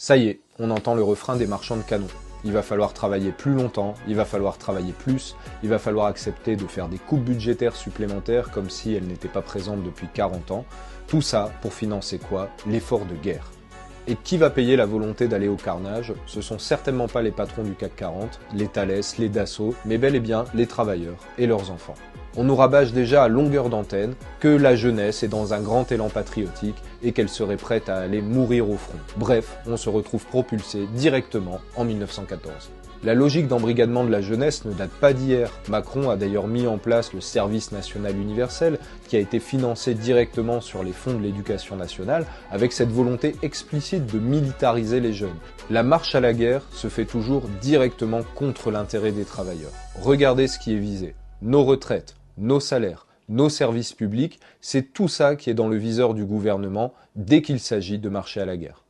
Ça y est, on entend le refrain des marchands de canons. Il va falloir travailler plus longtemps, il va falloir travailler plus, il va falloir accepter de faire des coupes budgétaires supplémentaires comme si elles n'étaient pas présentes depuis 40 ans. Tout ça pour financer quoi? L'effort de guerre. Et qui va payer la volonté d'aller au carnage? Ce sont certainement pas les patrons du CAC 40, les Thales, les Dassault, mais bel et bien les travailleurs et leurs enfants. On nous rabâche déjà à longueur d'antenne que la jeunesse est dans un grand élan patriotique et qu'elle serait prête à aller mourir au front. Bref, on se retrouve propulsé directement en 1914. La logique d'embrigadement de la jeunesse ne date pas d'hier. Macron a d'ailleurs mis en place le service national universel qui a été financé directement sur les fonds de l'éducation nationale avec cette volonté explicite de militariser les jeunes. La marche à la guerre se fait toujours directement contre l'intérêt des travailleurs. Regardez ce qui est visé. Nos retraites, nos salaires, nos services publics, c'est tout ça qui est dans le viseur du gouvernement dès qu'il s'agit de marcher à la guerre.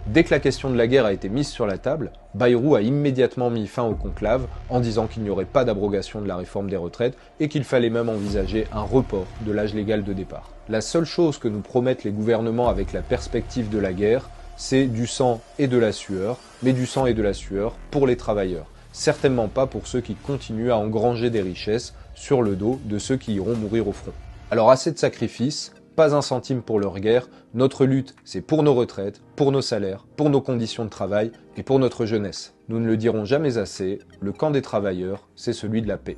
Dès que la question de la guerre a été mise sur la table, Bayrou a immédiatement mis fin au conclave en disant qu'il n'y aurait pas d'abrogation de la réforme des retraites et qu'il fallait même envisager un report de l'âge légal de départ. La seule chose que nous promettent les gouvernements avec la perspective de la guerre, c'est du sang et de la sueur, mais du sang et de la sueur pour les travailleurs. Certainement pas pour ceux qui continuent à engranger des richesses sur le dos de ceux qui iront mourir au front. Alors assez de sacrifices, pas un centime pour leur guerre, notre lutte c'est pour nos retraites, pour nos salaires, pour nos conditions de travail et pour notre jeunesse. Nous ne le dirons jamais assez, le camp des travailleurs, c'est celui de la paix.